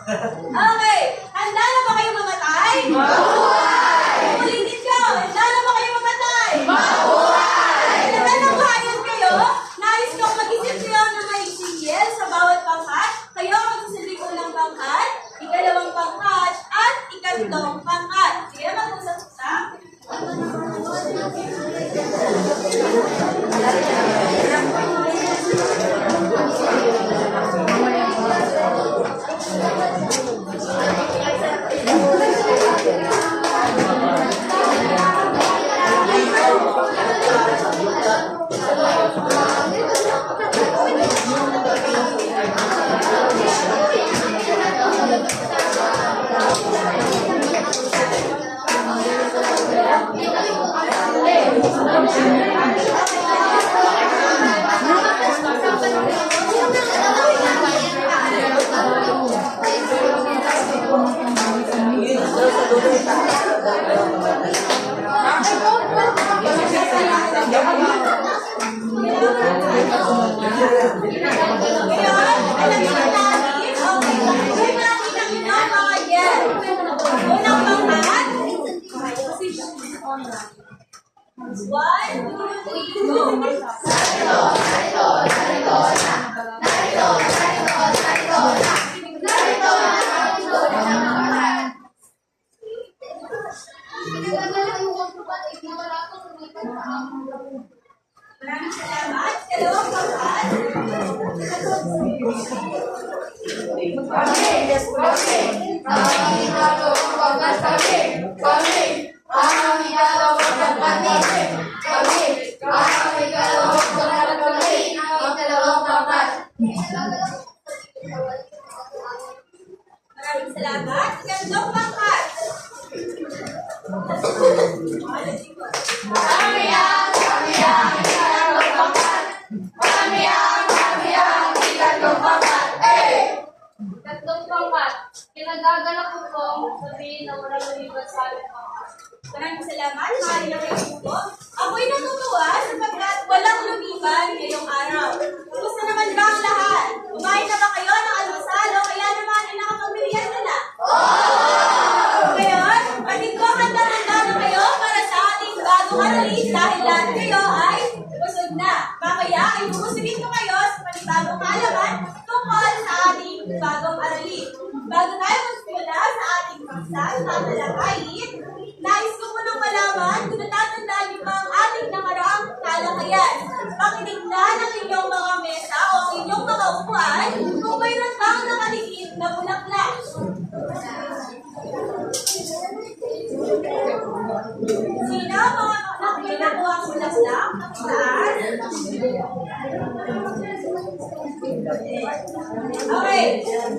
Okay, handa na ba kayo mamatay? Mabuhay! Ulitin ko, handa na ba kayo mamatay? Mabuhay! Handa na ba kayo? Nais kong mag-isip kayo ng may singil sa bawat pangkat. Kayo ang magsasabi ko ng pangkat, ikalawang pangkat, at ikatlong pangkat. Sige, mag-usap-usap. Maraming salamat. Kalawang pangkat. Maraming salamat. Kalawang pangkat. Tatlong pangkat. Pinagagalak ko pong sabihin na walang lumibat sa aling pangkat. Maraming salamat. Mahal na kayo po. Ako'y natutuwa sapagkat walang lumiban ngayong araw. Kumusta naman ba ang lahat? Kumain na ba kayo ng almusal o kaya naman ay nakapagmerienda na? Ngayon, pagin ko handa-handa na kayo para sa ating bagong aralin dahil lahat kayo ay busog na. Mamaya ay bubusugin ko kayo sa panibagong halaman tungkol sa ating bagong aralin. Bago tayo magsimula sa ating paksa na talakayin, nais ko munang malaman kung natatandaan niyo ba ang ating nakaraang talakayan. Pakitignan ang inyong mga mesa o ang inyong mga upuan kung mayroon bang nakaliit na bulaklak. Sino mga nakuha ang bulaklak? Saan? Okay.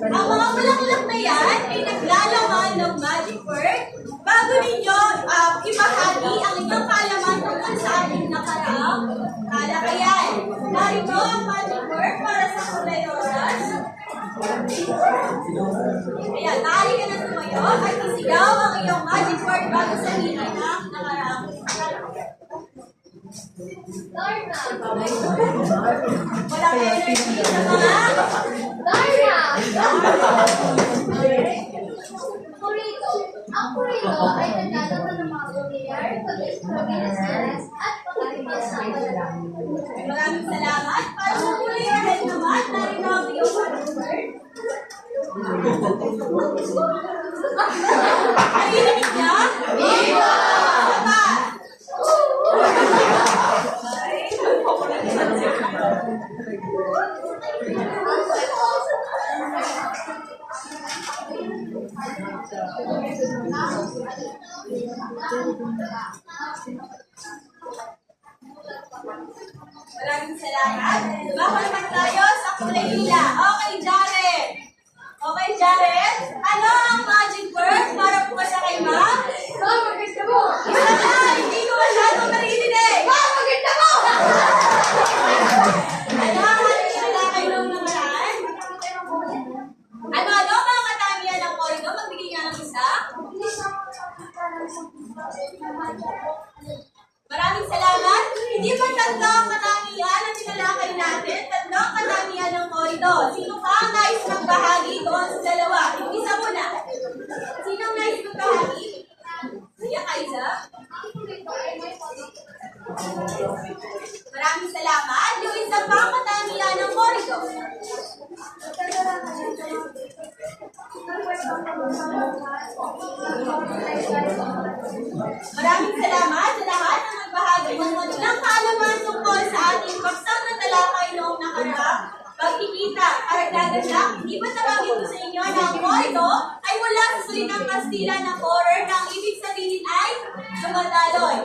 Ang mga bulaklak na yan ay naglalaman ng magic word. Bago ninyo ibahagi ang inyong kaalaman tungkol sa ating nakaraang talakayan. Narito ang magic word para sa kulay rosas. Ayan, maaari ka na tumayo at isigaw ang iyong magic word bago sabihin ang nakaraang talakayan. Wala kayo energy sa mga Purito. Ang purito ay naglalaman ng mga pamilyar, pagkakalas at pagkakalas. Maraming salamat. Para sa kulay red naman, narito ang iyong magic word. Narinig niya? Viva! Maraming salamat. Baka naman tayo sa kulay lila. Okay, Jared. Okay, Jared. Ano ang magic word para po sa kay ma'am? Maganda mo! Isa na, hindi ko masyadong naririnig. Maganda mo! Ano ang ating sinalakay nung nakaraan? Ano mga katamihan ng Corridor? Magbigay nga ng isa. Maraming salamat. Hindi ba tatlong katangian ang tinalakay natin? Tatlong katangian ng Corridor. Sino ka ang nais magbahagi doon sa dalawa? Yung isa ito ay mula sa salitang Kastila na horror na ang ibig sabihin ay dumadaloy.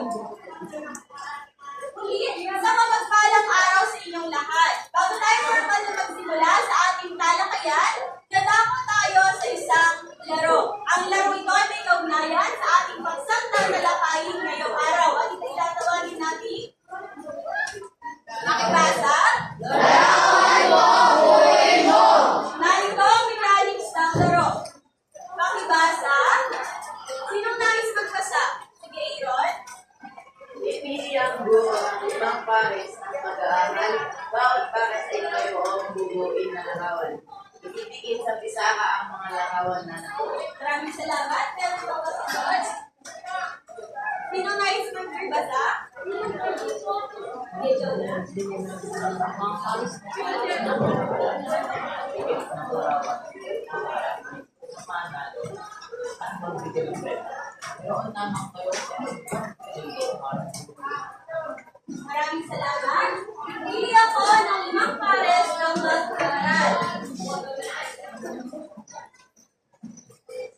Muli, sa mapagpalang araw sa inyong lahat. Bago tayo formal na magsimula sa ating talakayan, dadako tayo sa isang laro. Ang laro ito ay may kaugnayan sa ating pagsang talakayin ngayong araw. At ito itatawagin natin. Nakibasa? Narito ang mechanics ng laro. Makibasa? Sinong nais magbasa? Sige, Aaron. Pipili ang guro ng ibang pares ng pag-aaral. Bawat pares ay mayroong bubuin na larawan. Ititigil sa pisaka ang mga larawan na nakuha. Maraming salamat. Meron po kasunod. Sinong nais magbasa? Okay, Jonah. Maraming salamat. Pili ako ng 5 pares ng mag-aaral.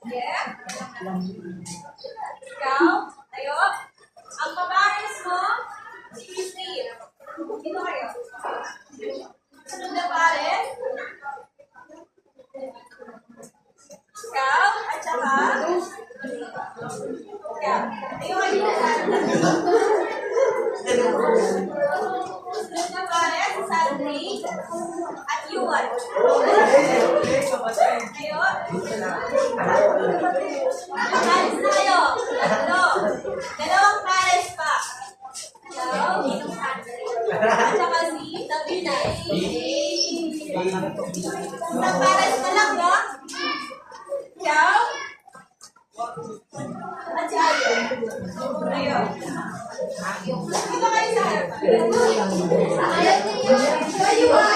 Yeah? Ikaw? Tayo? Ang papares mo, si Christine. Dito kayo. Sunod na pares. Ikaw? At saka? Ikaw. Tayo kayo na sunod na pares, si Sandri. At Yuan. Tayo? Pares na kayo. Tatlo. Dalawang pares pa. Ikaw? At saka si Tabina. Isang pares na lang, no? Ikaw? At si Ayo. Ayun. Dito kayo sa harap. Tayo ha,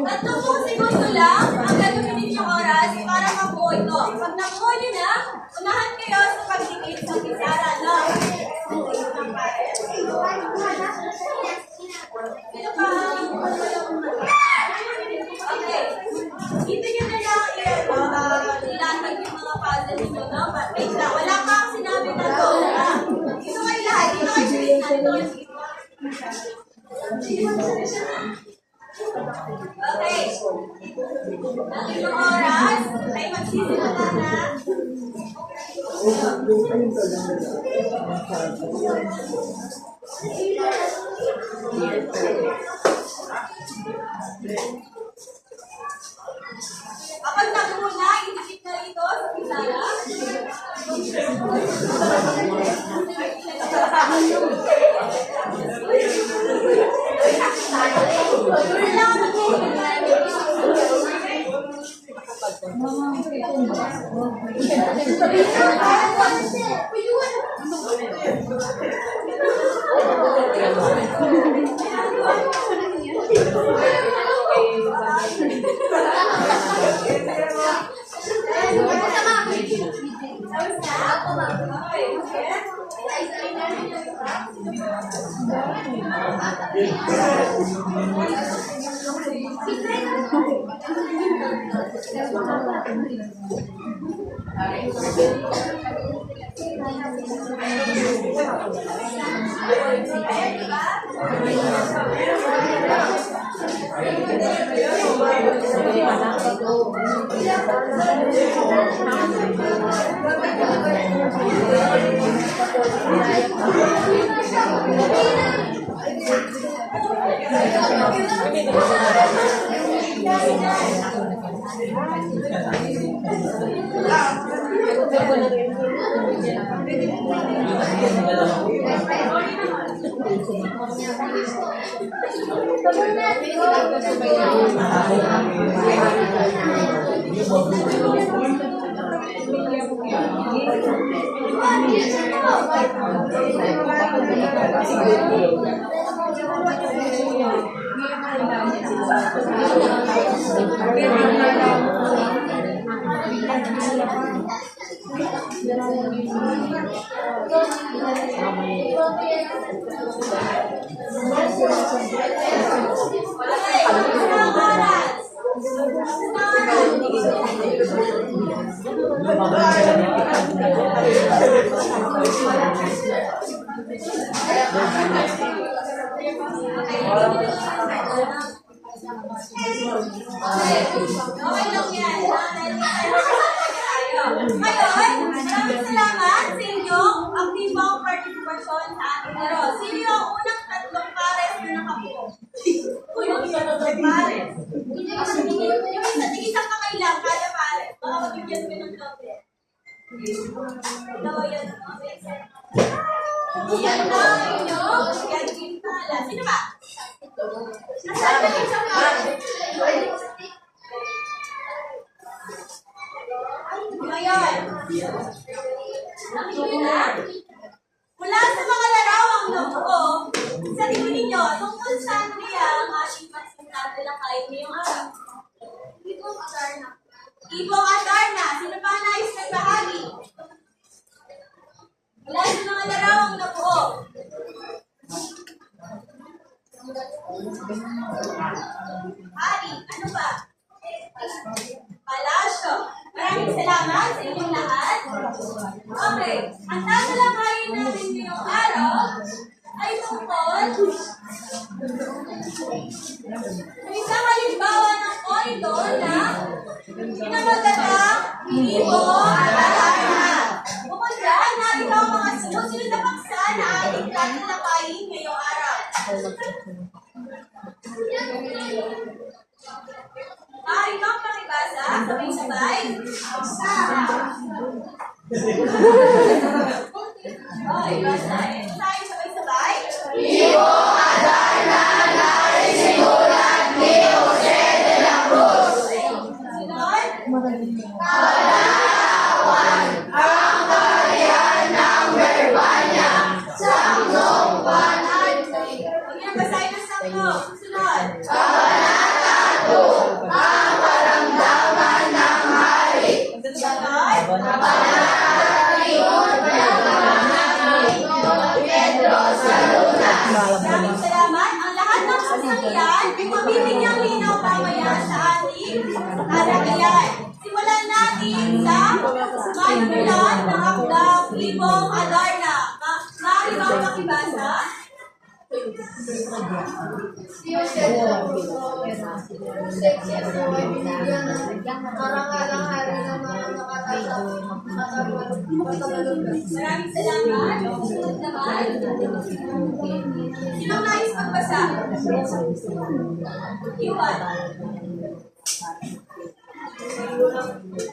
tatlong segundo lang ang gagawin ninyong oras para mabuo ito. Pag nabuo nyo na, unahan kayo sa pagdikit ng pisara, no? Ito pa. Okay. Dito nyo na lang ilatag yung mga puzzle nyo, no? But wait lang, wala pa ang sinabi na to. Dito kayo lahat. Dito kayo sa litan. Okay. Ang inyong oras ay magsisimula na. Kapag nabuo na, idikit na ito sa pisara. Okay, Okay lang yan. Ngayon, maraming salamat sa inyong aktibong partisipasyon sa ating laro. Sino yung unang tatlong pares na nakapo? Unang tatlong pares. Yung isang kamay lang, kada pares. Baka magbigyan ko ng doble. Ito yan. Yan na inyong gantimpala. Sino ba? Nasaan na yung isang pares? Ngayon, mula sa mga larawang nabuo, sa tingin ninyo, tungkol saan kaya ang ating pagsintatalakay ngayong araw? Ibong Adarna. Ibong Adarna. Sino pa nais nagbahagi? Mula sa mga larawang nabuo. Hari, ano ba? Palasyo. Maraming salamat sa inyong lahat. Okay, ang tatalakayin natin ngayong araw ay tungkol sa isang halimbawa ng koridor na pinamagatang Ibong Adarna. Bukod dyan, narito ang mga susunod na paksa na ating tatalakayin ngayong araw. Maaari kang pakibasa, sabay-sabay. Okay, basta. Ito tayo sabay-sabay. Ibong Adarna na isinulat ni Jose de la Cruz. Sunod. Kalarawan ang karyan ng Verbanya sa Nongpan. Huwag niyo basahin ng sakto. Sunod. Kabanata 2, ang karamdaman ng hari. Sunod. Kabanata 3, Pedro sa Lunas. Maraming salamat. Ang lahat ng kasangian ay mabibigyang linaw mamaya sa ating talakayan. Simulan natin sa mayulan ng akdang Ibong Adarna. Maaari ba ang pakibasa? Si Jose de la Cruz ay binigyan ng karangalang hari ng mga makatabalog. Maraming salamat. Sunod naman. Sinong nais magbasa? Iwan.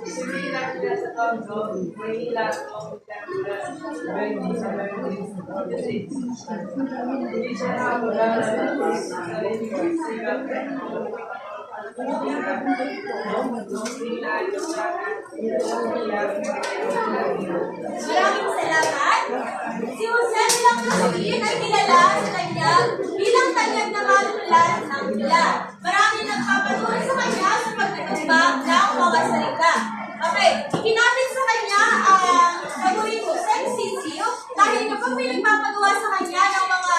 Sinilang sila sa tondo, may ilang o hindi siya nakakularan ng sarili ko. Maraming salamat. Si Jose de la Cruz ay kilala sa kanyang bilang tanyag na manulan ng tula. Maraming nagpapatunay sa kanya sa pagtutubag ng mga salita. Okay, ikinapit sa kanya ang paborito sisiyo dahil kapag may nagpapagawa sa kanya ng mga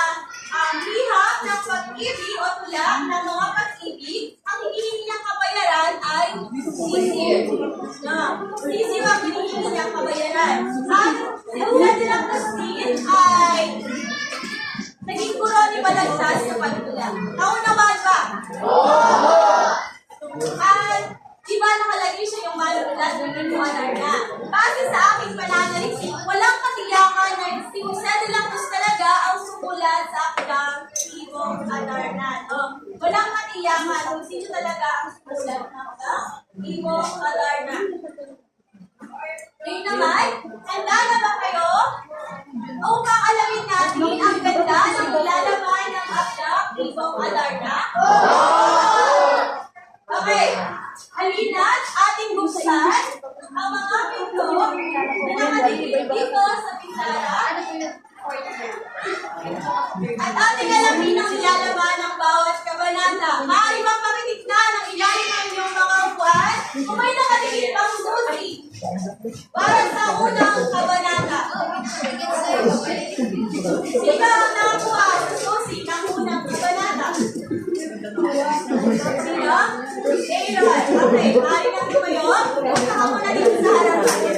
liha ng pag-ibig o tula ng mga pag-ibig, ang hinihingi niyang kabayaran ay sisir. Sisir ang hinihingi niyang kabayaran. At si Jose de la Cruz ay naging guro ni Balagsas sa pagtula. Naunawaan ba? At di ba nakalagay siya yung manulat ng Ibong Adarna? Base sa aking pananaliksik, walang katiyakan na si Jose de la Cruz talaga ang sumulat sa akdang Ibong Adarna. No? Walang katiyakan kung sino talaga ang sumulat ng akdang Ibong Adarna. Ngayon naman, handa na ba kayo? Upang alamin natin ang ganda ng ilalaman ng akdang Ibong Adarna? Okay, halina't ating buksan ang mga pinto na nakadikit dito sa pintara at ating alamin ang ilalaman ng bawat kabanata. Maaari bang pakitignan ang ilalim ng inyong mga upuan kung may nakadikit pang susi para sa unang kabanata. Sino ang nakakuha sa susi ng unang kabanata? Sino? Aaron. Okay, maaari na tumayo. Punta ka muna dito sa harapan.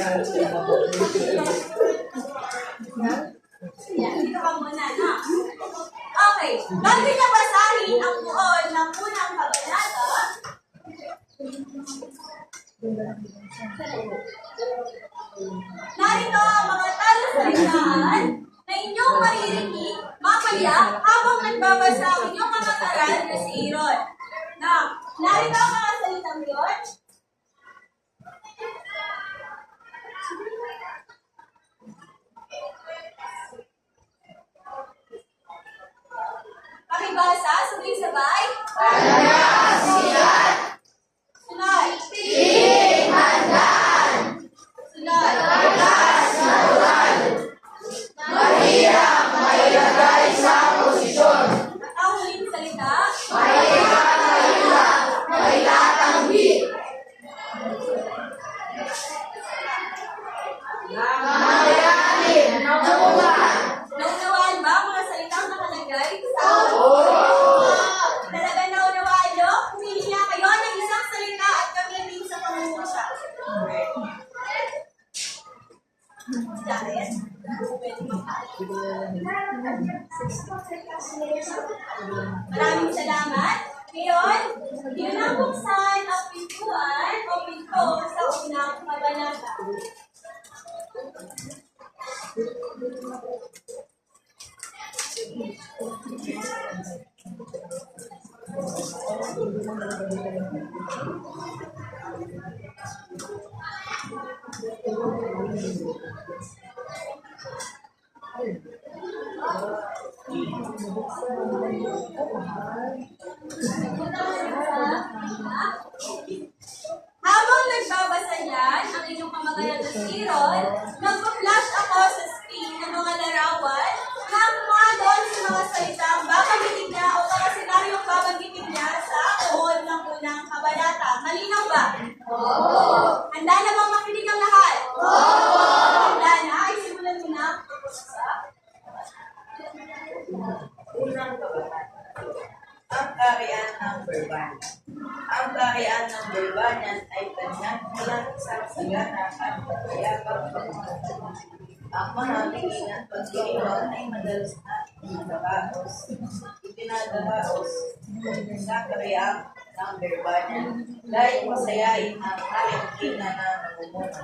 salitaan na inyong maririnig mamaya habang nagbabasa ang inyong mga aral na si Aaron. Na, narito ang mga salitang yun. Pakibasa, sabay-sabay. Sunod. Sunod. Ang huling salita. Naunawaan ba ang mga salitang nakalagay sa talaga naunawaan nyo? Pumili nga kayo ng isang salita at gamitin sa pangungusap. Dahil, pwede maraming salamat. Ngayon, yun ang buksan ang pintuan o pinto sa unang kabanata. Habang nagbabasa niyan ang inyong kamagayan na si Aaron, nagpa-flash ako sa screen ng mga larawan na mga doon sa mga salitang babanggitin niya o mga senaryong babanggitin niya sa tuhod ng unang kabanata. Malinaw ba? Oo! Handa na bang makinig ang lahat? Oo! Handa na? Ay, simulan mo na. Unang kabanata. Ang kaharian ng Berbanya. Ang kaharian ng Berbanyan ay kanyang salagsang-sagana at kapayapang pagmamahal. Ang maraming at pagkiliwan ay madalas na ipinadaraos sa kaharian ng Berbanyan dahil masayain ang halingkina na namumuno.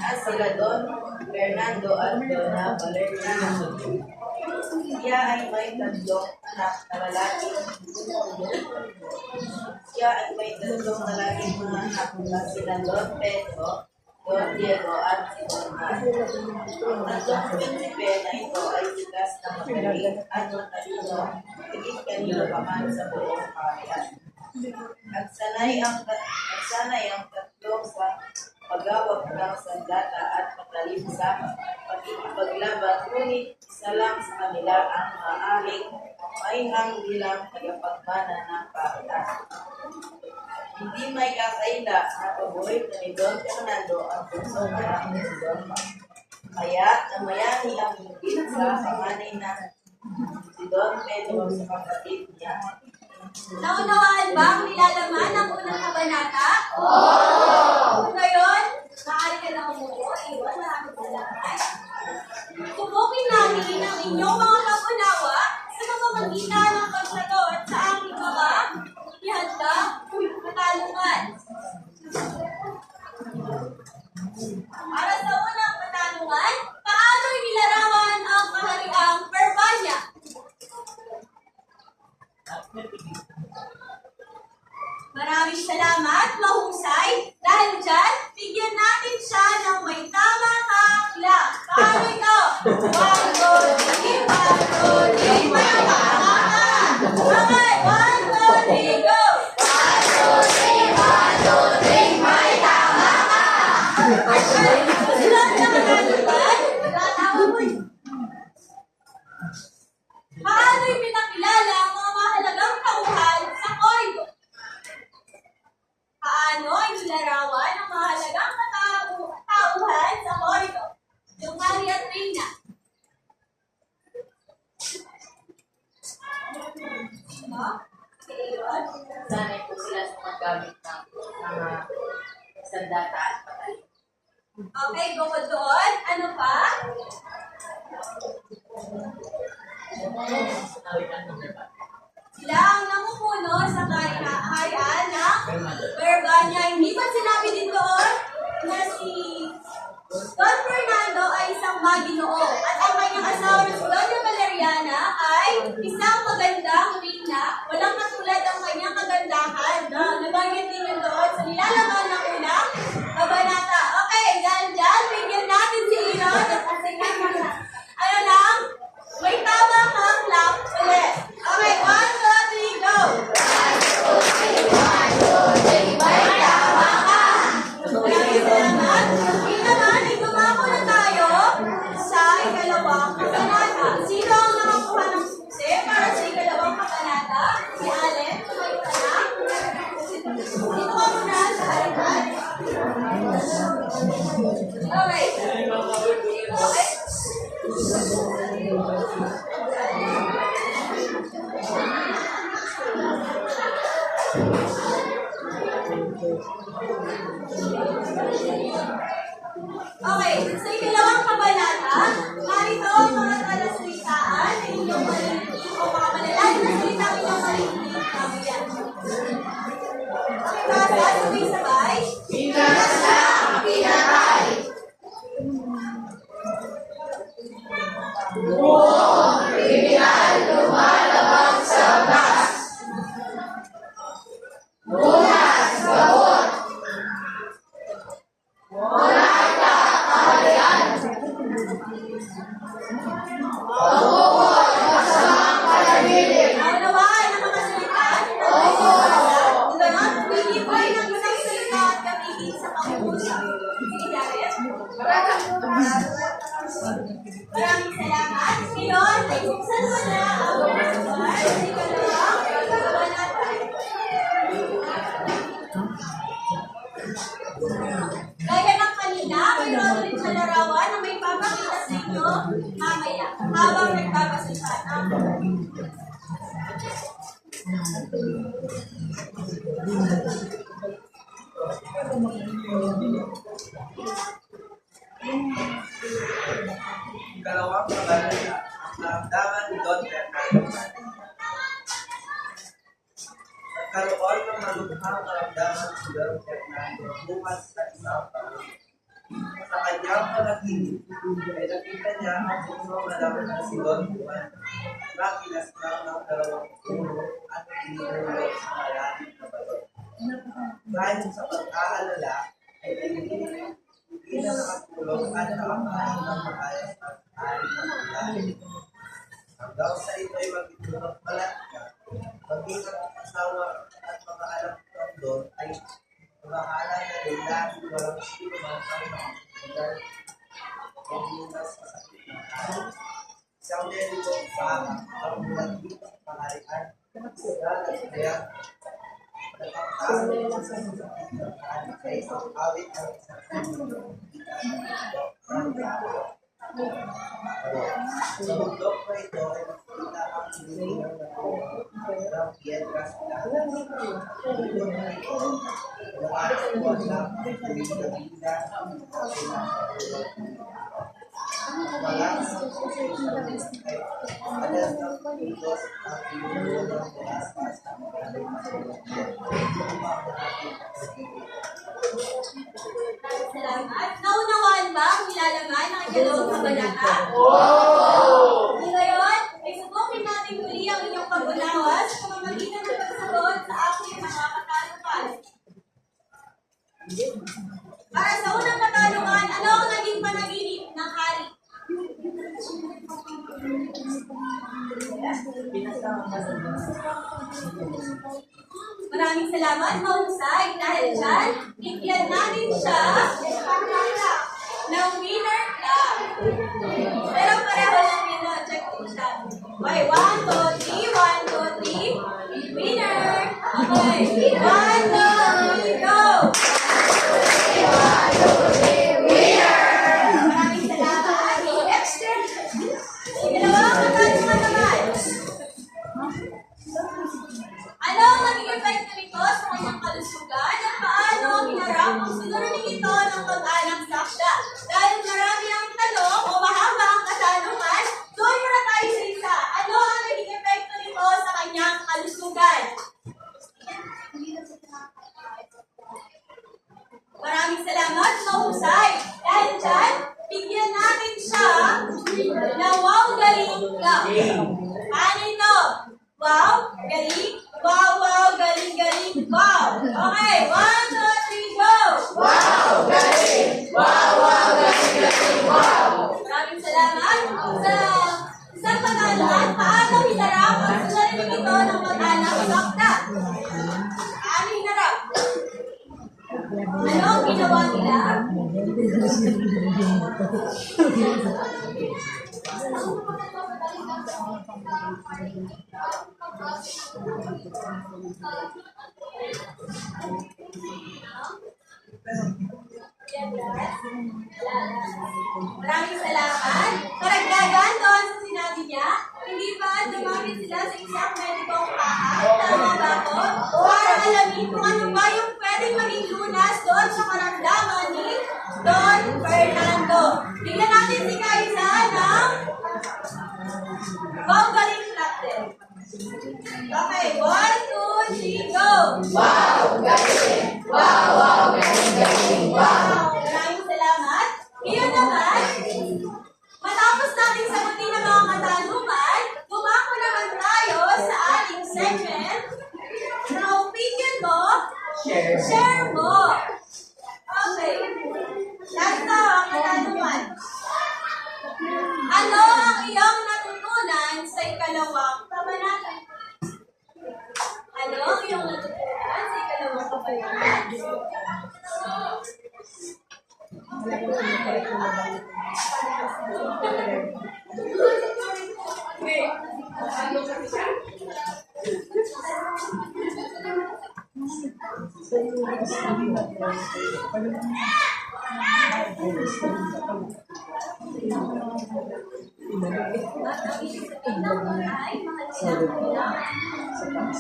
At sila Don Fernando at Dona Valeria. Siya ay may tatlong anak na lalaki. Siya ay may tatlong lalaking mga anak na sila Don Pedro, Don Diego at si Don Mar. Ang tatlong prinsipe na ito ay sikas na magaling at matalino, higit kanino pa man sa buong kaharian. At sanay ang tatlo sa paghawak ng sandata at patalim sa pagkikipaglaban, ngunit isa lang sa kanila ang maaaring maihang bilang tagapagmana ng kaharian. Hindi may kakaila na paborito ni Don Fernando ang puso ng si Don Mar. Kaya namayani ang higit sa panganay na si Don Pedro sa kapatid niya. Naunawaan ba ang nilalaman ng unang kabanata? Oo! Ngayon, maaari ka na umupo. Iwan, maraming salamat. Subukin natin ang inyong mga kapunawa sa pamamagitan ng pagsagot sa aking mga ihanda katanungan. Para sa unang katanungan, paano nilarawan ang kahariang Berbanya? Maraming salamat, mahusay. Dahil dyan, bigyan natin siya ng may tamang hakla. Paano ito? 1, 2, 3, 1, 2, 3, Okay, 1, 2, 3, go! 1, 2, 3, 1, 2, 3, may tama ka! Sunod na katanungan, nagkatawa mo eh. Paano ipinakilala ang mga mahalagang tauhan sa korido? Paano inilarawan ang mahalagang tauhan sa korido? Yung Hari at Reyna. No? Okay, yun. Sanay po sila sa paggamit ng mga sandata at patalim. Okay, bukod doon, ano pa? Sila ang namumuno sa kaharian ng Berbanya. Hindi ba sinabi din doon na si Don Fernando ay isang Okay, sa ikalawang kabanata, narito ang mga talasalitaan na inyong maririnig o mga malalalim na salita ang inyong maririnig mamaya. Pakibasa, sabay-sabay. Pinas na ang pinatay. Buong kriminal lumalabag sa bas. Bunas, gawot. Monarka, kaharian. Pagkukot, masamang panahimik. Naunawaan ang mga salita ng talasalitaan. Ganon, pinipay ng isang salita at gamitin sa pag-uusap. Sige, Jared. Maraming salamat. Ngayon, ay buksan mo na ang bukas sa ikalawang kabanata. Gaya ng kanina, mayroon ulit sa larawan na may papakita sa inyo mamaya habang nagbabasa ng Ikalawang kabanata, naramdaman ni Don Fernando. Nagkaroon ng maluthang karamdaman si Don Fernando bukas sa isang taon. Sa kanyang panaginip, ay nakita niya ang puso na dapat na si Don Juan na kinaslang ng dalawang puno at ininuloy sa malalim na balon. Dahil sa pag-aalala, ay hindi na nakatulog at nakakain ng maayos at aling ngulalim. Hanggang sa ito'y magitulog malaga, maging ang asawa at mga anak ng Don ay bahala na rin dahil walang sino man ang makakagay ang lunas sa sakit ng tao. Isang medyo sa ang buwan dito sa pangarihan, kaya nagkakaroon sa sa isang awit ng isang sa bundok na ito ay makikita ang sinilang ng piedra sa dagat. Sa bundok na ito, lumakas lang ang tuwing na bigla wala sa ay alas ng pulos ang pinulo ng bulaspas ng maraming salamat. Naunawaan ba ang nilalaman ng ikalawang kabanata? Ngayon, ay subukin natin muli ang inyong pag-unawa sa pamamagitan ng pagsagot sa aking mga katanungan. Para sa unang katanungan, ano ang naging panaginip ng hari? Maraming salamat, mahusay. Dahil dyan, bigyan natin siya ng winner club. Pero pareho lang yun, no? Check ko siya. Okay, 1, 2, 3, 1, 2, 3. Winner! Okay, 1, 2, 3, go! Maraming salamat. Next, ikalawang katanungan naman. Ano ang naging epekto nito sa kanyang kalusugan at paano ang hinarap ang sinurinig ito ng pag-anak sa akda? Dahil marami ang tanong o mahaba ang katanungan, doon muna tayo sa isa. Ano ang naging epekto nito sa kanyang kalusugan? Maraming salamat, mahusay. Dahil dyan, bigyan natin siya ng wow, galing lang. Paano ito? Wow, galing. Wow, wow, galing, galing. Wow. Okay, 1, 2, 3, go. Wow, galing! Wow, wow, galing, galing, wow! Maraming salamat. Sa isang katanungan, paano hinarap ang sinarinig ito ng mag-anak sa akda? Paano hinarap? Ano ang ginawa nila? Maraming salamat. Karagdagan doon sa sinabi niya, hindi ba dumamit sila sa isang medikong pahat? Tama ba ako? Para alamin kung ano ba yung pwedeng maging lunas doon sa karamdaman ni Don Fernando. Tingnan natin si Kaisa ng vocally natin. Okay, 1, 2, 3, go! Wow! Galing! Wow! Wow! Galing! Galing! Wow! Maraming salamat. Ngayon naman, matapos natin sagutin ang mga katanungan, dumako naman tayo sa ating segment na opinion mo, share mo. Okay. Last ang katanungan. Ano ang iyong natutunan sa ikalawang kabanata? Ano ang iyong natutunan sa ikalawang kabanata?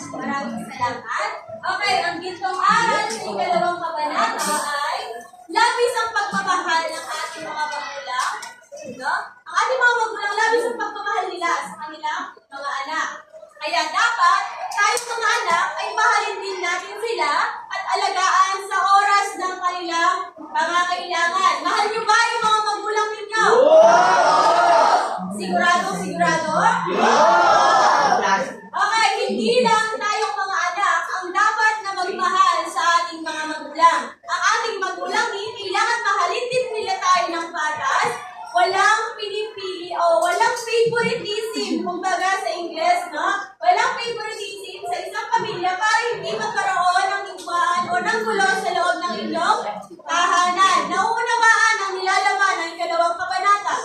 Maraming salamat. Okay, ang gintong aral sa ikalawang kabanata ay labis ang pagmamahal ng ating mga magulang. No? Ang ating mga magulang, labis ang pagmamahal nila sa kanilang mga anak. Kaya dapat, tayong mga anak ay mahalin din natin sila at alagaan sa oras ng kanilang pangangailangan. Mahal niyo ba yung mga magulang ninyo? Sigurado? Okay, hindi lang tayong mga anak ang dapat na magmahal sa ating mga magulang. Ang ating magulang kailangan mahalin din nila tayo ng patas. Walang pinipili o walang favoritism, kumbaga sa Ingles, no? Walang favoritism sa isang pamilya para hindi magkaroon ng higmaan o ng gulo sa loob ng inyong tahanan. Nauunawaan ang nilalaman ng ikalawang kabanata.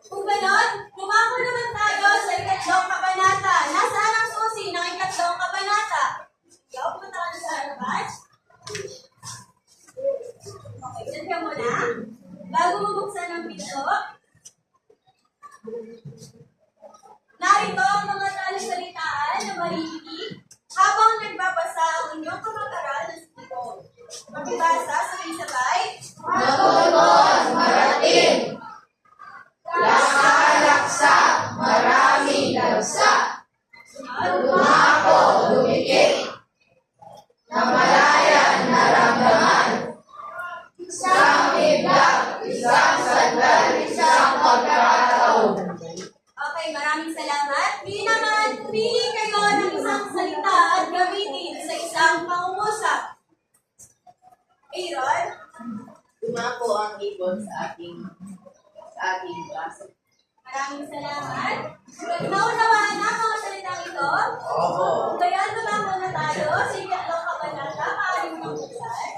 Kung ganon, lumako naman tayo sa ikatlong kabanata. Nasaan ang susi ng ikatlong kabanata? Ikaw, punta ka na sa harapan. Okay, dyan ka muna. Bago mabuksan ang pinto, narito ang mga talasalitaan na marinig habang nagbabasa ang inyong kamag-aral ng sitiko. Magbabasa, sabay-sabay. Matutos, marating! Laksa-laksa, maraming lagsa. Dumako, dumikit. Namalayan, naramdaman. Isang iblak, isang sandal, isang pagkakataon. Okay, maraming salamat. Pili kayo ng isang salita at gamitin sa isang pangungusap. Aaron? Dumako ang ibon sa ating baso. Maraming salamat. Naunawaan na ang mga salitang ito? Opo. Kaya lumako na tayo sa ikatlong kabanata. Maaaring mabuksan.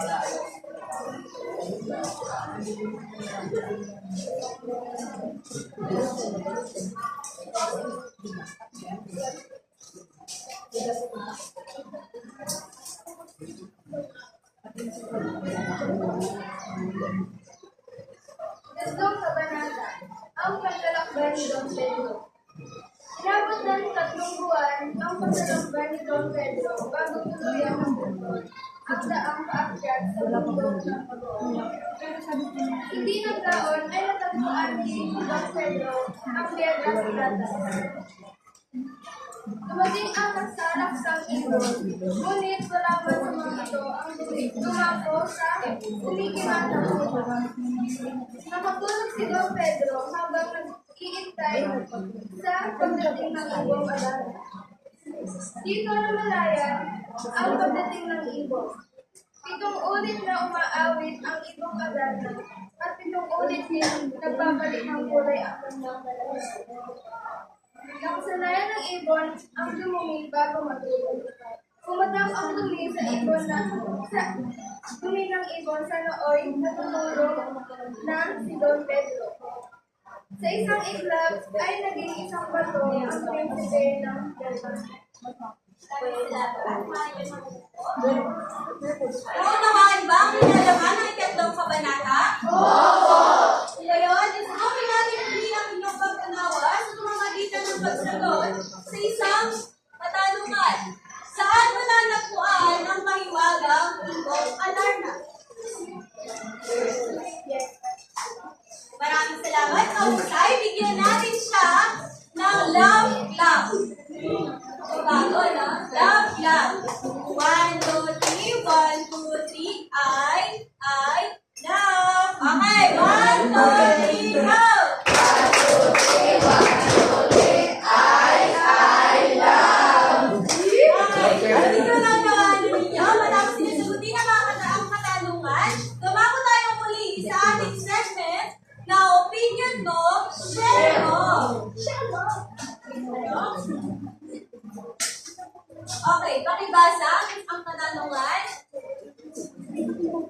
Ikatlong kabanata, ang paglalakbay ni Don Pedro. Inabot ng 3 buwan ang paglalakbay ni Don Pedro bago tuluyan ng mundo ang daang paakyat sa bundok ng Bagoong. Hindi naglaon ay natagpuan ni Don Pedro ang Piedras Platas. Dumating ang nagsalaksang ibon, ngunit wala man sa mga ito ang dumako sa umikiman ng ibon. Nakatulog si Don Pedro habang nag-iintay sa pagdating ng ibong alala. Dito namalayan ang pagdating ng ibong. 7 ulit na umaawit ang ibong alala at 7 ulit din nagbabalik ng kulay ang kanyang balat. Nakasanayan ng ibon ang dumumi bago matulog. Kumatak ang dumi sa ibon dumi ng ibon sa nooy natutulog ng si Don Pedro. Sa isang iglap ay naging isang bato ang prinsipe ng Delta. Naunawaan ba ang nilalaman ng ikatlong kabanata? Oo! Ngayon, isubukin natin ang inyong pag-unawa sa pamamagitan ng pagsagot sa isang katanungan. Saan Okay, pakibasa ang katanungan.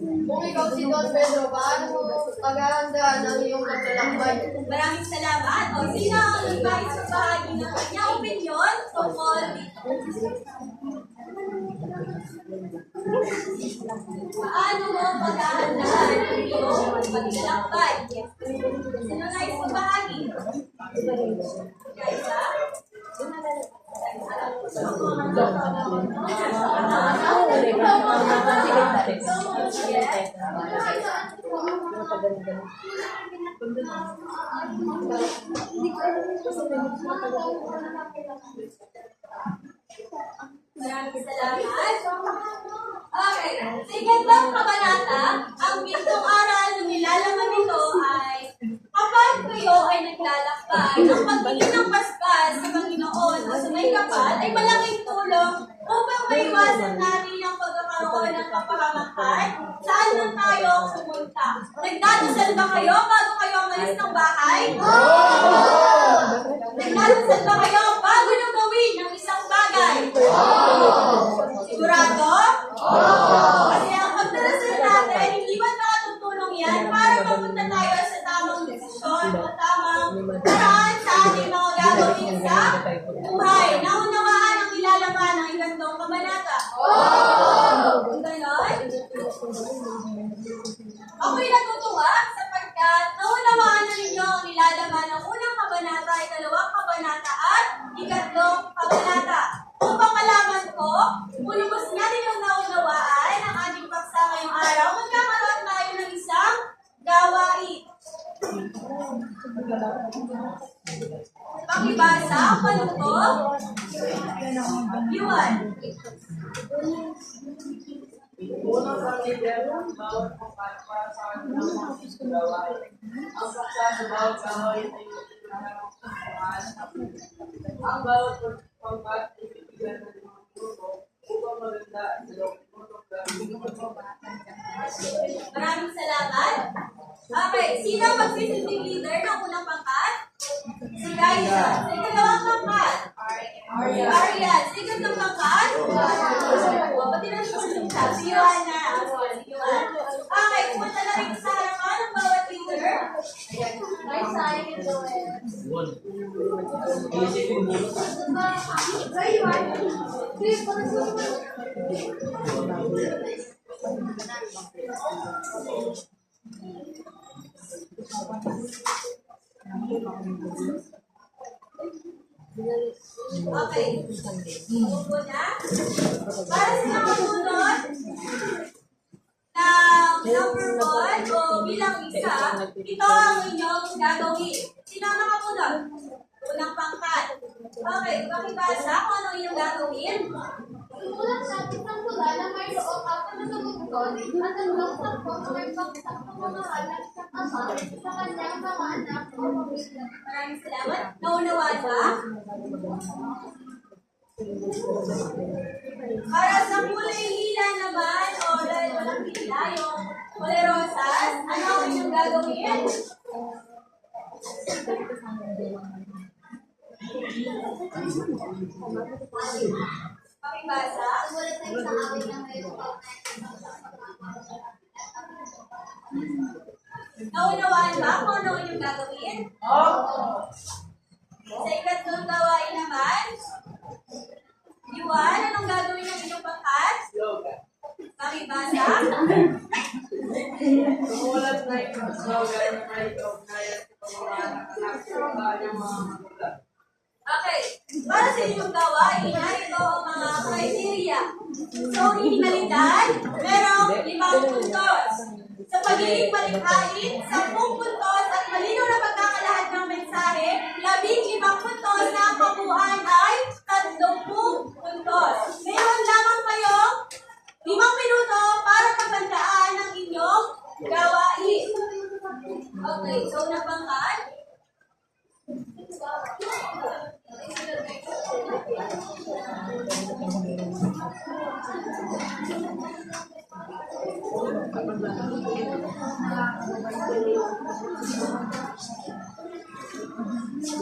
Kung ikaw si Don Pedro, paano mo paghahandaan ang iyong paglalakbay? Maraming salamat. O, sino ang nagbayad sa bahagi ng kanyang opinion tungkol dito? Paano mo paghahandaan ang iyong paglalakbay? Sino nais sa bahagi? Kaisa? Maraming salamat. Okay, sa ikatlang kabanata, ang gintong aral na nilalaman nito ay kapag kayo ay naglalakbay, ang pagtingin ng paspas sa Panginoon o sa may kapal ay malaking tulong upang maiwasan natin ang pagkakaroon ng kapahamakan saan man tayo pumunta. Nagdadasal ba kayo bago kayo umalis ng bahay? Nagdadasal ba kayo bago nyo gawin ang isang bagay? Sigurado? Kasi ang pagdarasal natin, hindi ba nakatutulong yan para mapunta tayo sa tamang desisyon o tamang paraan sa ating mga gagawin sa buhay. Naunawaan ang nilalaman ng ikatong kabanata. Kung ganon, ako'y natutuwa sapagkat naunawaan na ninyo ang nilalaman ng unang kabanata, ikalawang kabanata at ikatlong kabanata. Upang malaman ko, kung lubos natin yung naunawaan ang ating paksa ngayong araw, magkakaroon tayo ng isang gawain. Pakibasa ang panungkol. Yuan. Unang pag-ibig ang bawat pagpapasaan ng mga gawain. Ang paksa sa bawat gawain ay ang bawat pagpapasaan ay bibigyan ng mga grupo upang maganda ang dalawang Maraming salamat. Okay, sino ang magsisilbing leader ng unang pangkat? Si Raisa. Sa ikalawang pangkat? Arian. Sa ikatlong pangkat? Pati na siya. Si Joanna. Si Joanna. Okay, pumunta na rin sa harapan ng bawat leader. Raisa, I can do it. Okay. Upo na. Para sa mga kamunod ng number 1 o bilang isa, ito ang inyong gagawin. Sino ang nakamunod? Unang pangkat. Okay, pakibasa kung ano inyong gagawin. Simulan natin ang tula na mayroong apat na tumutugon at ang sakto na may pagsak ng mga anak sa ama sa kanyang mga anak o pamilya. Maraming salamat. Naunawaan ba? Para sa kulay lila naman, o dahil walang lila, yung kulay rosas, ano ang inyong gagawin? Pakibasa. Simulan tayo sa awit na mayroong Naunawaan ba kung ano inyong gagawin? Sa ikatlong gawain naman, Yuan, anong gagawin ng inyong pangkat? Pakibasa. Sumulat na yung slogan na may kaugnayan sa pamamahan ng anak ng mga magulang. Okay. Para sa inyong gawain, narito ang mga criteria. So, hinalitan, merong 5 puntos. Sa pagiging malikhain, 10 puntos at malinaw na pagkakalahat ng mensahe, 15 puntos na ang kabuuan ay 30 puntos. Meron lamang kayong 5 minuto para paghandaan ang inyong gawain. Okay, so napangkat.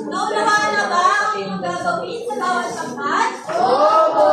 Naunawaan na ba ang inyong gagawin sa bawat pangkat? Opo!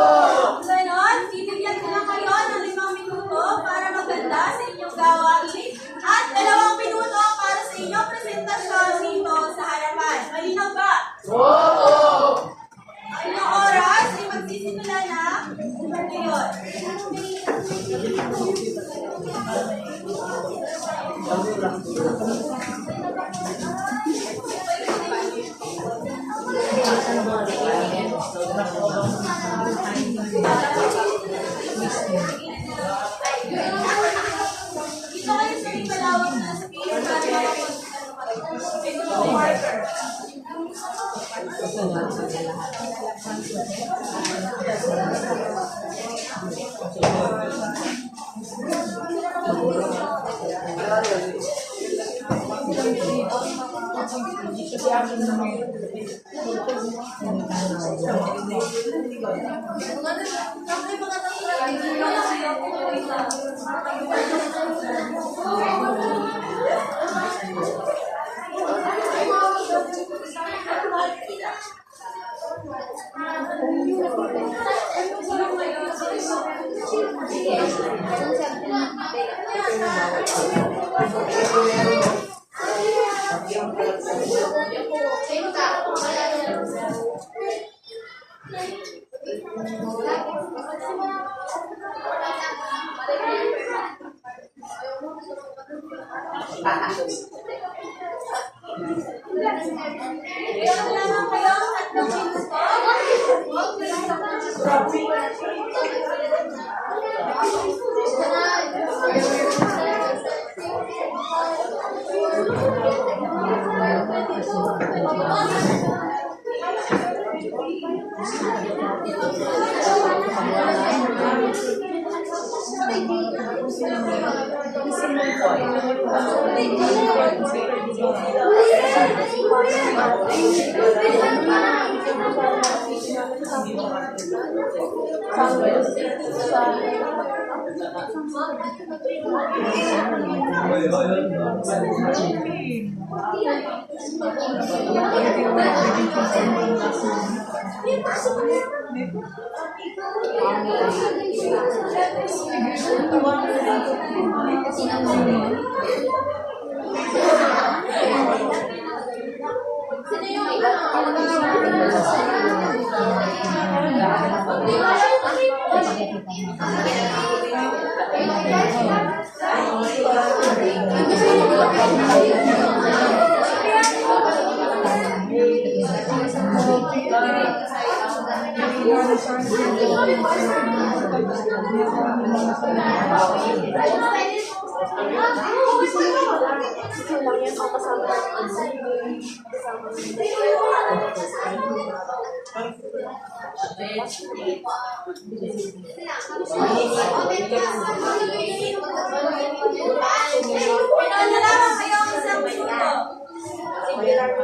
Dito kayo sa may malawak na space para makapag-marker. Meron lamang kayo ang 3 minuto. Meron lamang kayo ang 1 minuto. Okay na?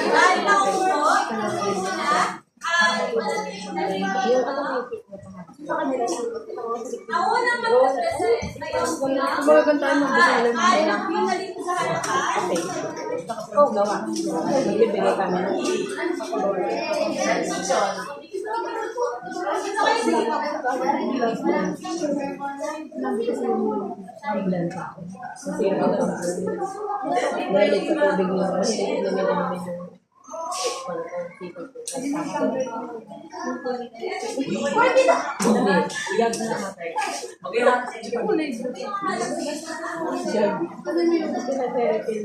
Dahil ako po, ang unang mag-present ay ang ay nakita dito sa harapan. Ito kayo sige.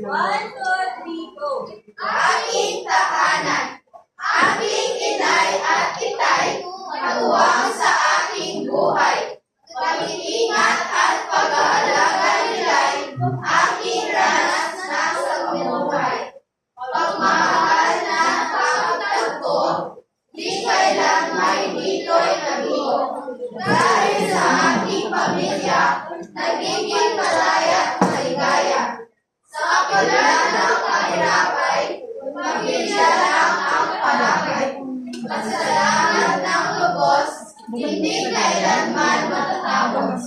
One, two, three, go. Aking tahanan, aking inay at itay, katuwang sa aking buhay. Pag-iingat at pag-aalaga nila'y aking ranas na sa buhay. Pagmahal na nakakatagpo, di kailan may dito'y nabigo. Dahil sa aking pamilya, nagiging malaya at maligaya. Sa kapalan ng kahirapay, pamilya lang ang palagay. Pasalamat ng lubos, hindi kailanman matatapos.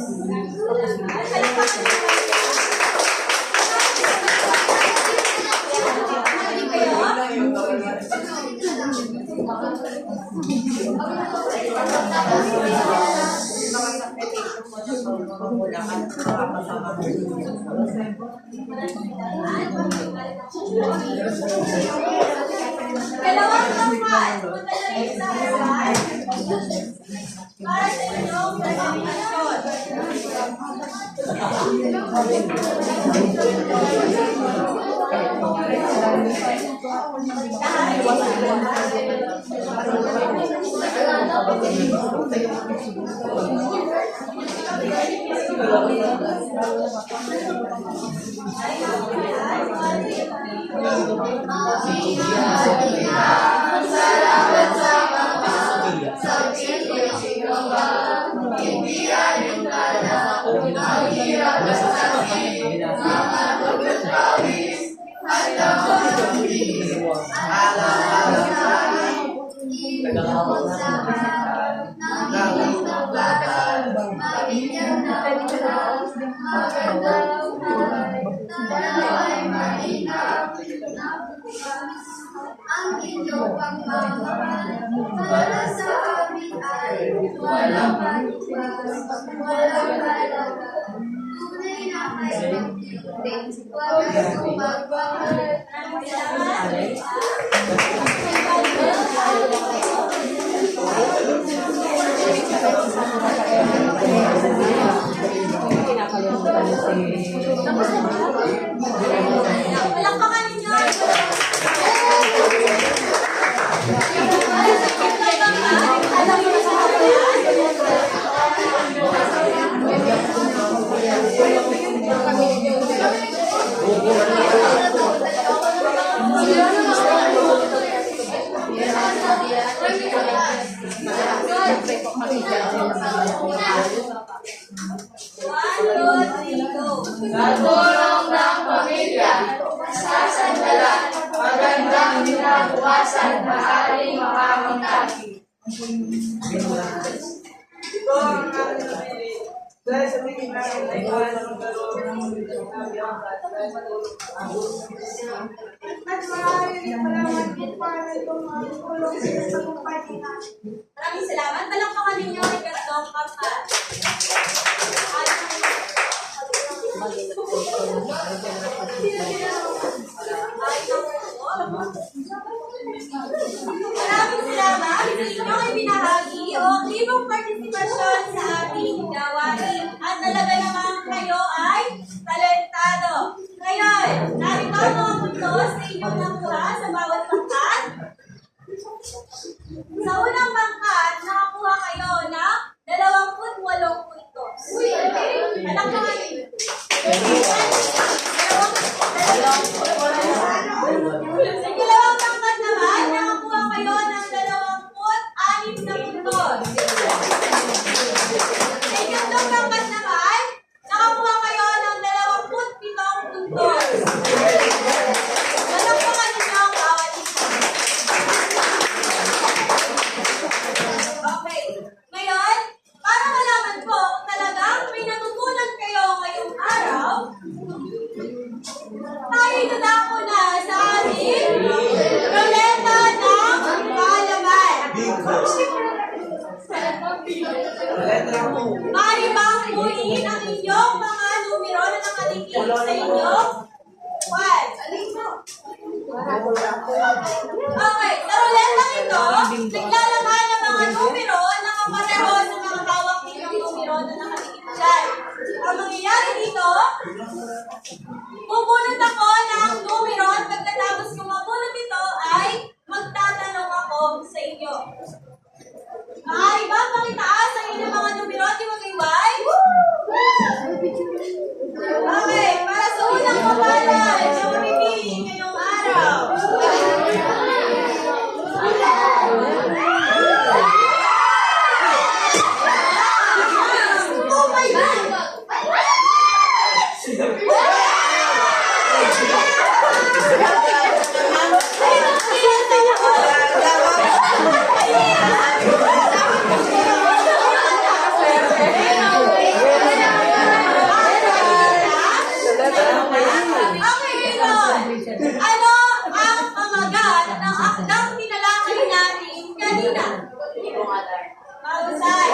Dalawang kapan, punta na rin sa harapan. Para sa inyong presentasyon. Salamat sa mga sa hindi aling kala, ang hirap at sakit, mga dugot pawis, at laman ng bilis, alam-alam ibukod sa harapan, nangingin ng bakal, mabigyan ng ulan, magandang buhay, ay mainap, ang inyong pagmamahal para sa amin ay walang pagkukulang, walang halaga. Tunay na kailangan, walang sumagmahal. Palakpakan ninyo. Katulong ng pamilya, sasandalan, magandang kinabukasan na ating makakamtaki. Ito ang aking dahil sa tingin namin ay kaya ng At maraming salamat po para tumulong sa kumpanya natin. Maraming salamat. Palakpakan ninyo kay Gastong Papa. Maraming salamat sa inyong ibinahagi o aktibong partisipasyon sa ating gawain. At talaga naman kayo ay talentado. Ngayon, narito ang mga puntos sa inyong nakuha sa bawat pangkat. Sa unang pangkat, nakakuha kayo ng 28 puntos. Alam mo nga yun. Sa ikalawang pangkat naman, nakakuha kayo ng 26 na puntos. Sa ikatlong pangkat naman, nakakuha kayo ng 27 puntos. Palakpakan ninyo ang bawat isa. Okay. Ngayon, para malaman po kung talagang may natutunan kayo ngayong araw, tayo dadako na sa ating ruleta ng kaalaman. Maaari bang huliin ang inyong mga numero na nakadikit sa inyong wall? Okay, sa ruleta ito, naglalaman ng mga numero na kapareho sa mga hawak ninyong numero na nakadikit dyan. Ang mangyayari dito, bubunot ako ng numero at pagkatapos kong mabunot ito ay magtatanong ako sa inyo. Maaari ba pakitaas ang inyong mga numero at iwag-iway? Okay, para sa unang kapalan na mamimili ngayong araw. Oh my Okay, Ron. Ano ang pamagat ng akdang tinalakay natin kanina? Mahusay.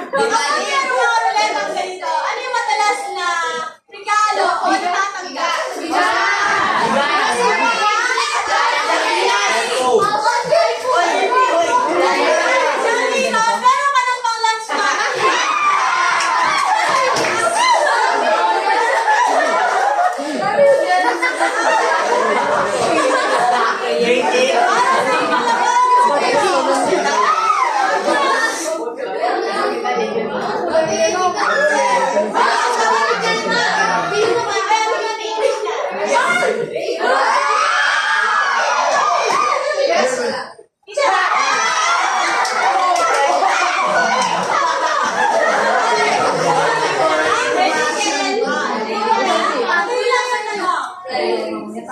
Kapag meron mga ruletang ganito, ano yung madalas na regalo o natatanggap? Janino, meron ka ng pang-lunch money.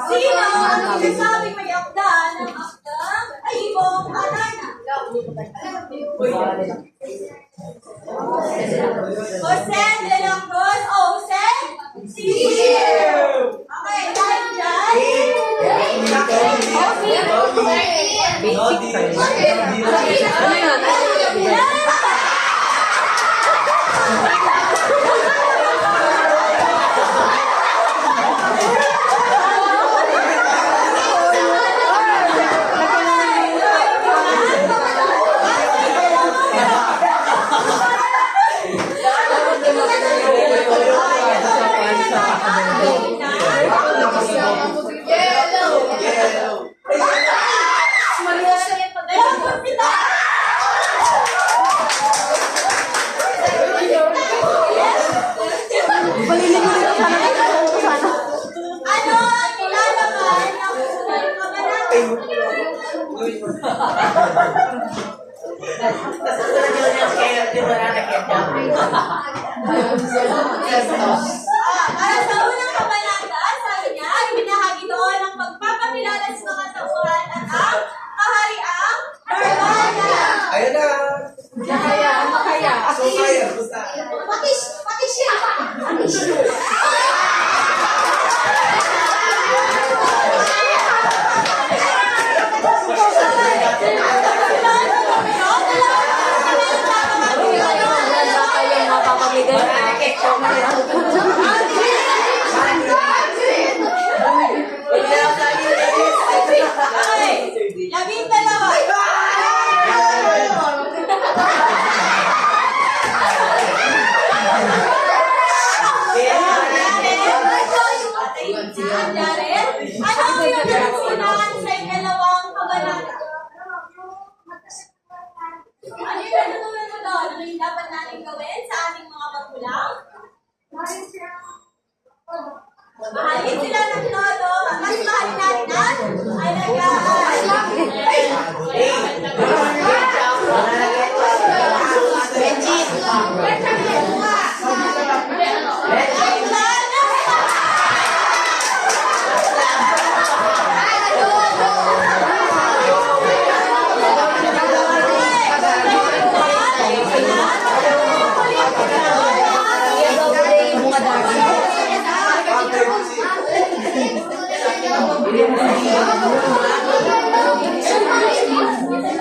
Sino ang sinasabing may akda ng akdang ibong Adana? Jose de la Cruz o Jose Sirio. Okay, dahil dyan. Ano ang nilalaman ng unang kabanata? Para sa unang kabanata, sabi niya, ay binahagi doon ang pagpapakilala sa mga tauhan at ang kahariang Barbada. Ayun na! So, kaya, basta.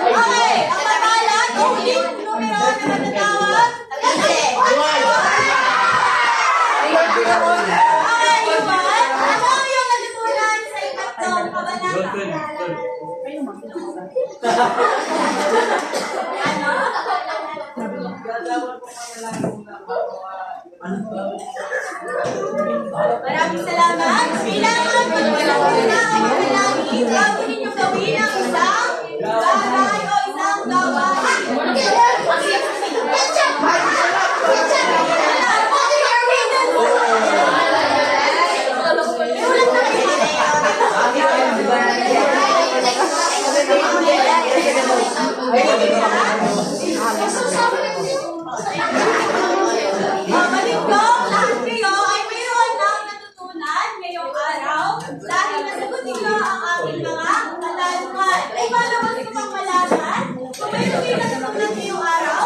Okay, ang pangalan, ulit, numero na matatawag. Okay, Juan, ano yung natutunan sa ikatlong kabanata? Maraming salamat. Bilang ang pagpapalala ang mga langit, bago ninyo gawin ang isang bagay o isang gawain. Maligong lahat kayo ay mayroon ng natutunan ngayong araw dahil nasagot ninyo ang aking mga katanungan. Ay malaman ko pang malaman kung mayroon kayo natutunan ngayong araw.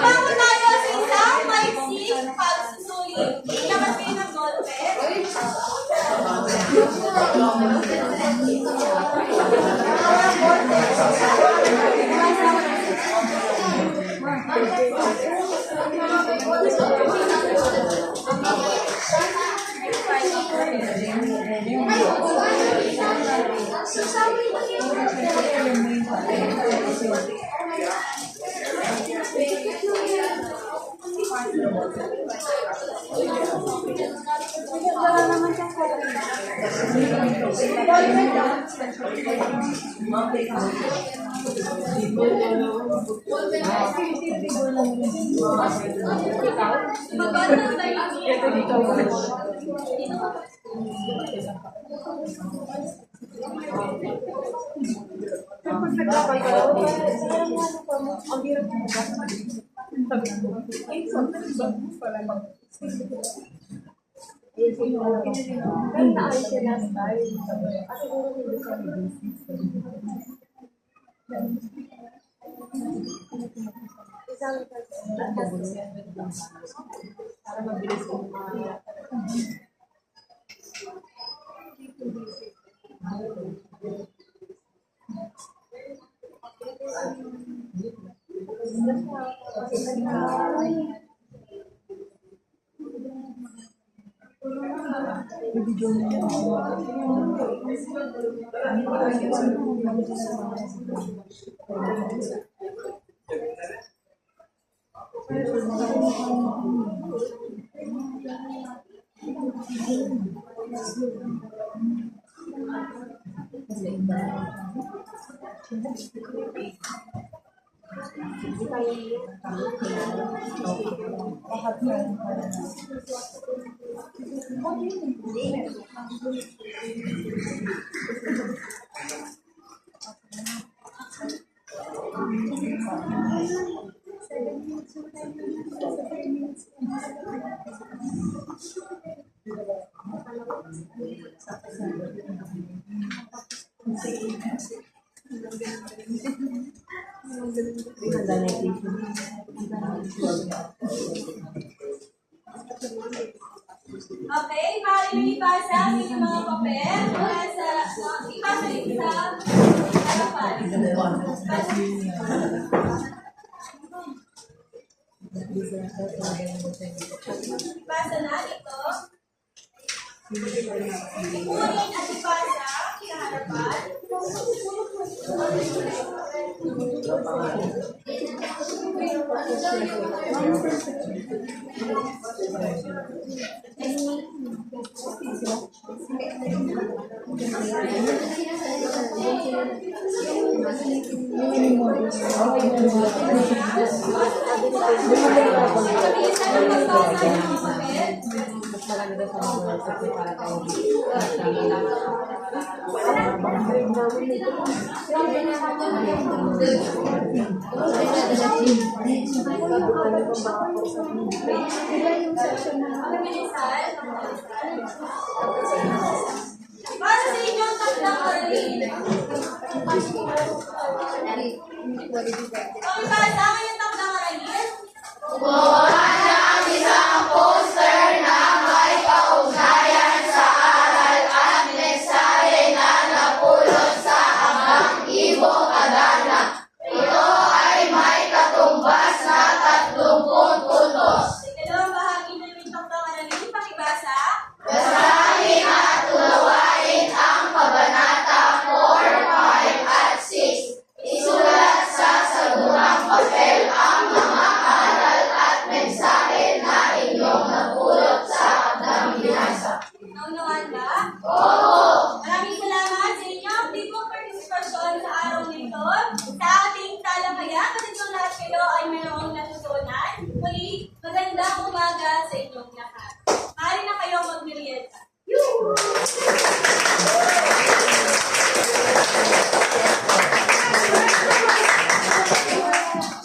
Bago tayo sa isang maiksing pagsusulit. Labas kayo ng golpe. Okay, maaari nyo ipasa ang inyong mga papel mula sa ipasa rin sa harapan. Ipasa na ito. Ipunin at ipasa sa harapan. Mabilis na ng pagbasa ng mga papel. maganda sa mga kasi para tayo Para sa inyong takdang aralin. Pakibasa ang inyong takdang aralin. Sa ikalawang bahagi ng inyong takdang aralin, pakibasa. Naunawaan ba? Oo! Maraming salamat sa inyong tibong partisipasyon sa araw nito. Sa ating talakayan, katitong lahat kayo ay mayroong natutunan. Muli, magandang umaga sa inyong lahat. Maaari na kayo magmerienda.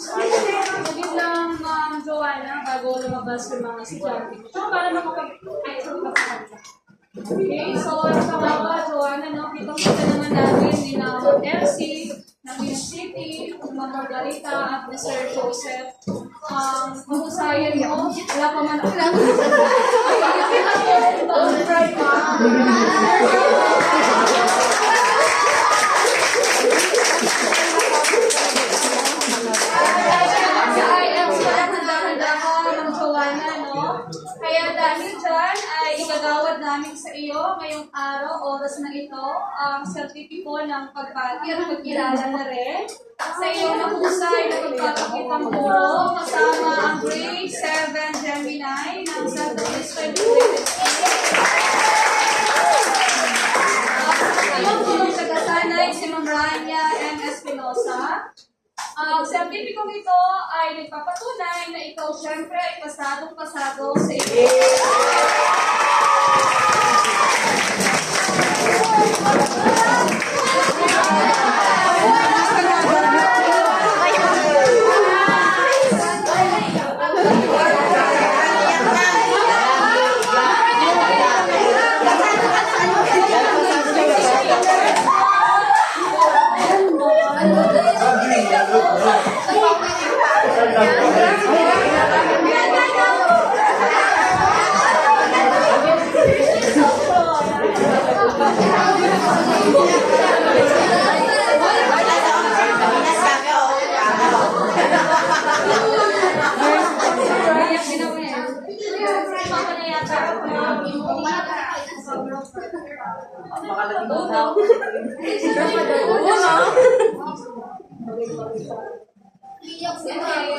Saglit lang, Ma'am Joanna, bago lumabas yung mga estudyante. So, para makapag-extra ka sa kanila. Okay, so ano pa nga ba, Joanna, no? Kitang-kita naman natin ni na Elsie, ng City, Ma'am Margarita, at Mr. Joseph. Mahusayan mo, wala pa man ako lang. Kaya dahil dyan ay igagawad namin sa iyo ngayong araw, oras na ito, ang sertipiko ng pagbati at pagkilala na rin sa iyong mahusay na pagpapakitang puro kasama ang grade 7 Gemini ng Santo Cristo Integrated School. Ang purong tagasanay si Ma'am Rania M. Espinosa. Ang sertipikong ito ay nagpapatunay na ikaw siyempre ay pasadong-pasado sa iyo. Iyak si Maya.